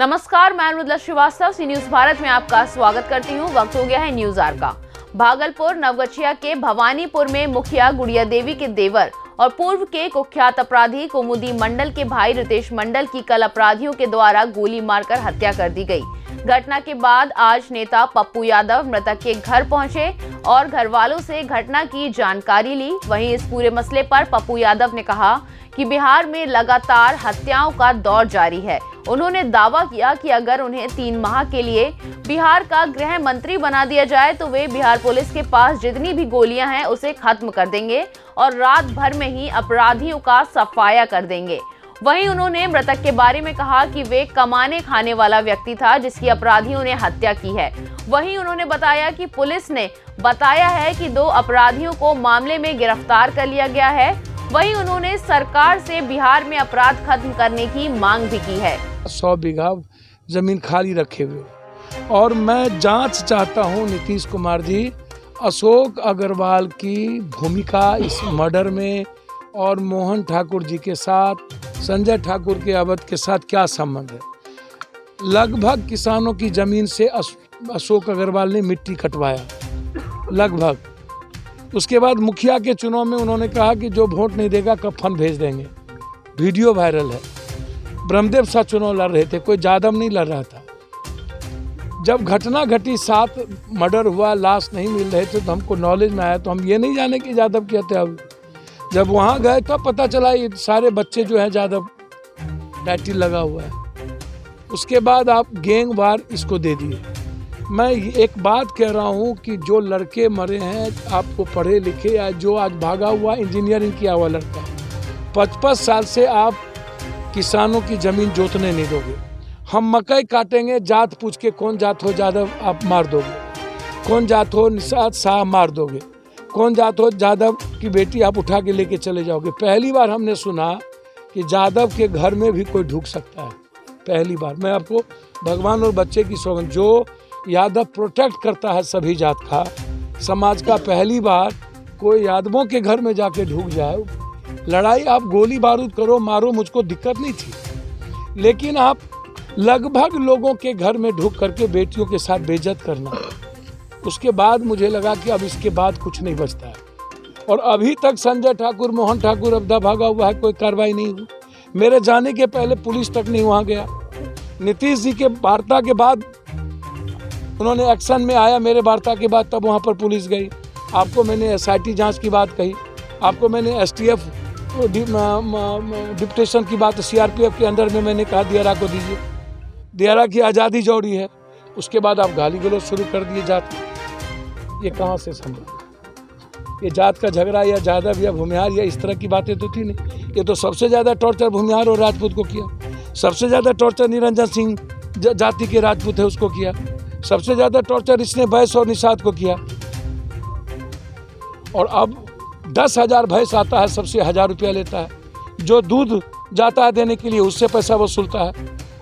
नमस्कार, मैं अनुराधा श्रीवास्तव सी न्यूज भारत में आपका स्वागत करती हूँ। वक्त हो गया है न्यूज आर का। भागलपुर नवगछिया के भवानीपुर में मुखिया गुड़िया देवी के देवर और पूर्व के कुख्यात अपराधी कुमुदी मंडल के भाई रितेश मंडल की कल अपराधियों के द्वारा गोली मारकर हत्या कर दी गई। घटना के बाद आज नेता पप्पू यादव मृतक के घर पहुंचे और घर वालों से घटना की जानकारी ली। वहीं इस पूरे मसले पर पप्पू यादव ने कहा कि बिहार में लगातार हत्याओं का दौर जारी है। उन्होंने दावा किया कि अगर उन्हें 3 माह के लिए बिहार का गृह मंत्री बना दिया जाए तो वे बिहार पुलिस के पास जितनी भी गोलियां हैं उसे खत्म कर देंगे और रात भर में ही अपराधियों का सफाया कर देंगे। वहीं उन्होंने मृतक के बारे में कहा कि वे कमाने खाने वाला व्यक्ति था जिसकी अपराधियों ने हत्या की है। वहीं उन्होंने बताया कि पुलिस ने बताया है कि 2 अपराधियों को मामले में गिरफ्तार कर लिया गया है। वहीं उन्होंने सरकार से बिहार में अपराध खत्म करने की मांग भी की है। 100 बीघा जमीन खाली रखे हुए और मैं जांच चाहता हूं नीतीश कुमार जी, अशोक अग्रवाल की भूमिका इस मर्डर में और मोहन ठाकुर जी के साथ, संजय ठाकुर के अवध के साथ क्या संबंध है। लगभग किसानों की जमीन से अशोक अग्रवाल ने मिट्टी कटवाया, लगभग। उसके बाद मुखिया के चुनाव में उन्होंने कहा कि जो वोट नहीं देगा कफन भेज देंगे। वीडियो वायरल है। ब्रह्मदेव साथ चुनाव लड़ रहे थे, कोई यादव नहीं लड़ रहा था। जब घटना घटी, 7 मर्डर हुआ, लाश नहीं मिल रहे थे तो हमको नॉलेज में आया, तो हम ये नहीं जाने कि यादव की हत्या हुई। जब वहाँ गए तो पता चला ये सारे बच्चे जो हैं यादव टाइटल लगा हुआ है। उसके बाद आप गैंग वार इसको दे दिए। मैं एक बात कह रहा हूँ कि जो लड़के मरे हैं, आपको पढ़े लिखे या जो आज भागा हुआ इंजीनियरिंग किया हुआ लड़का, 55 साल से आप किसानों की ज़मीन जोतने नहीं दोगे। हम मकई काटेंगे, जात पूछ के कौन जात हो यादव आप मार दोगे, कौन जात हो निषाद शाह मार दोगे, कौन जात हो यादव की बेटी आप उठा के लेके चले जाओगे। पहली बार हमने सुना कि यादव के घर में भी कोई ढुक सकता है, पहली बार। मैं आपको भगवान और बच्चे की सौगंध, जो यादव प्रोटेक्ट करता है सभी जात का समाज का, पहली बार कोई यादवों के घर में जाके ढुक जाए। लड़ाई आप गोली बारूद करो, मारो, मुझको दिक्कत नहीं थी, लेकिन आप लगभग लोगों के घर में ढुक करके बेटियों के साथ बेइज्जत करना। उसके बाद मुझे लगा कि अब इसके बाद कुछ नहीं बचता है। और अभी तक संजय ठाकुर, मोहन ठाकुर अब्दा भागा हुआ है, कोई कार्रवाई नहीं हुई। मेरे जाने के पहले पुलिस तक नहीं वहाँ गया। नीतीश जी के वार्ता के बाद उन्होंने एक्शन में आया, मेरे वार्ता के बाद तब वहाँ पर पुलिस गई। आपको मैंने SIT जांच की बात कही, आपको मैंने STF डिप्टेशन की बात, CRPF के अंदर में मैंने कहा दियारा को दीजिए, दियारा की आज़ादी जरूरी है। उसके बाद आप गाली गलौज शुरू कर दिए जात। ये कहाँ से संभव? ये जात का झगड़ा या यादव या भूमिहार या इस तरह की बातें तो थी नहीं। ये तो सबसे ज़्यादा टॉर्चर भूमिहार और राजपूत को किया, सबसे ज़्यादा टॉर्चर निरंजन सिंह जाति के राजपूत है उसको किया, सबसे ज़्यादा टॉर्चर इसने भैंस और निषाद को किया। और अब 10,000 भैंस आता है, सबसे 1000 रुपया लेता है। जो दूध जाता है देने के लिए उससे पैसा वसूलता है,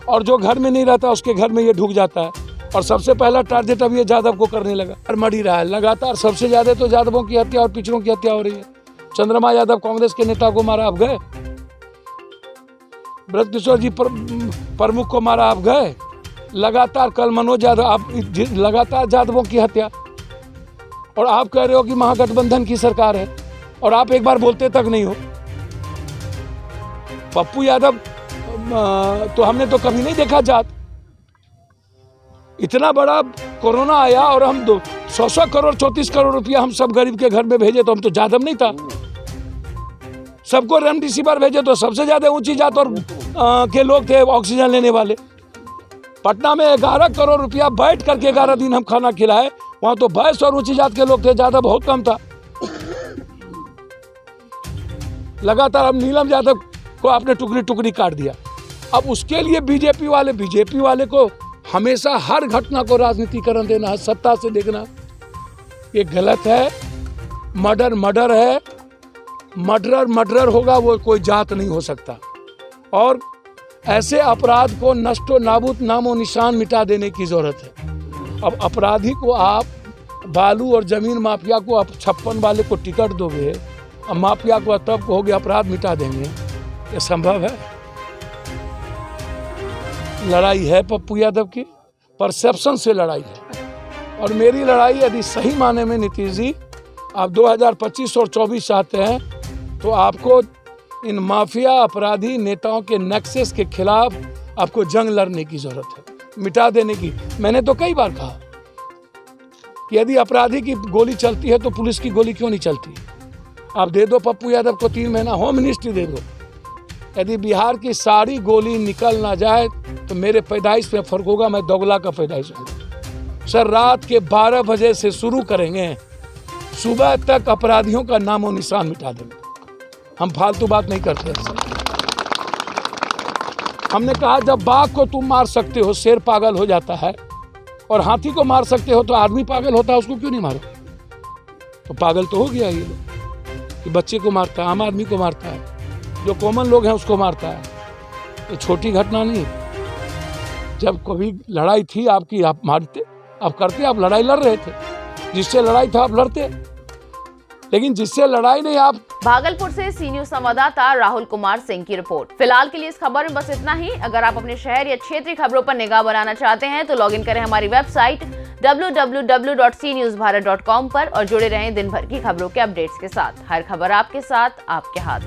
और जो घर में नहीं रहता उसके घर में ये ढुक जाता है। और सबसे पहला टारगेट अब ये यादव को करने लगा और मर ही रहा है लगातार। सबसे ज़्यादा तो यादवों की हत्या और पिछड़ों की हत्या हो रही है। चंद्रमा यादव कांग्रेस के नेता को मारा, आप गए। ब्रजकिशोर जी प्रमुख को मारा, आप गए। लगातार कल मनोज यादव, आप लगातार यादवों की हत्या। और आप कह रहे हो कि महागठबंधन की सरकार है, और आप एक बार बोलते तक नहीं हो। पप्पू यादव तो हमने तो कभी नहीं देखा जात। इतना बड़ा कोरोना आया और हम 100 करोड़ 34 करोड़ रुपया हम सब गरीब के घर में भेजे, तो हम तो यादव नहीं था। सबको रेमडेसिविर भेजे तो सबसे ज्यादा ऊंची जात और के लोग थे ऑक्सीजन लेने वाले। पटना में 11 करोड़ रुपया बैठ करके 11 दिन हम खाना खिलाए, वहां तो भैंस और ऊंची जात के लोग थे, ज्यादा बहुत कम था। लगातार अब नीलम यादव को आपने टुकड़ी टुकड़ी काट दिया। अब उसके लिए बीजेपी वाले को हमेशा हर घटना को राजनीतिकरण देना है, सत्ता से देखना, ये गलत है। मर्डर है, मर्डर होगा, वो कोई जात नहीं हो सकता। और ऐसे अपराध को नष्टो नाबूद नामो निशान मिटा देने की जरूरत है। अब अपराधी को आप, बालू और जमीन माफिया को आप 56 वाले को टिकट दोगे, अब माफिया को तब कहोगे अपराध मिटा देंगे, ये संभव है? लड़ाई है पप्पू यादव की, परसेप्शन से लड़ाई है। और मेरी लड़ाई यदि सही माने में नीतीश जी आप 2025 और 24 चाहते हैं तो आपको इन माफिया अपराधी नेताओं के नेक्सस के खिलाफ आपको जंग लड़ने की जरूरत है, मिटा देने की। मैंने तो कई बार कहा कि यदि अपराधी की गोली चलती है तो पुलिस की गोली क्यों नहीं चलती। आप दे दो पप्पू यादव को 3 महीना होम मिनिस्ट्री दे दो। यदि बिहार की सारी गोली निकल ना जाए तो मेरे पैदाइश में फर्क होगा, मैं दोगला का पैदाइश हूँ। सर रात के 12 बजे से शुरू करेंगे, सुबह तक अपराधियों का नामो निशान मिटा देंगे। हम फालतू बात नहीं करते सर। हमने कहा जब बाघ को तुम मार सकते हो, शेर पागल हो जाता है, और हाथी को मार सकते हो तो आदमी पागल होता है, उसको क्यों नहीं मारो। तो पागल तो हो गया ये लोग कि बच्चे को मारता है, आम आदमी को मारता है, जो कॉमन लोग हैं उसको मारता है। ये छोटी घटना नहीं। जब कभी लड़ाई थी आपकी, आप मारते, आप करते, आप लड़ाई लड़ रहे थे, जिससे लड़ाई था आप लड़ते, लेकिन जिससे लड़ाई नहीं आप। भागलपुर से सी न्यूज संवाददाता राहुल कुमार सिंह की रिपोर्ट। फिलहाल के लिए इस खबर में बस इतना ही। अगर आप अपने शहर या क्षेत्रीय खबरों पर निगाह बनाना चाहते हैं तो लॉग इन करें हमारी वेबसाइट www.cnewsbharat.com पर और जुड़े रहें दिन भर की खबरों के अपडेट्स के साथ। हर खबर आपके साथ, आपके हाथ।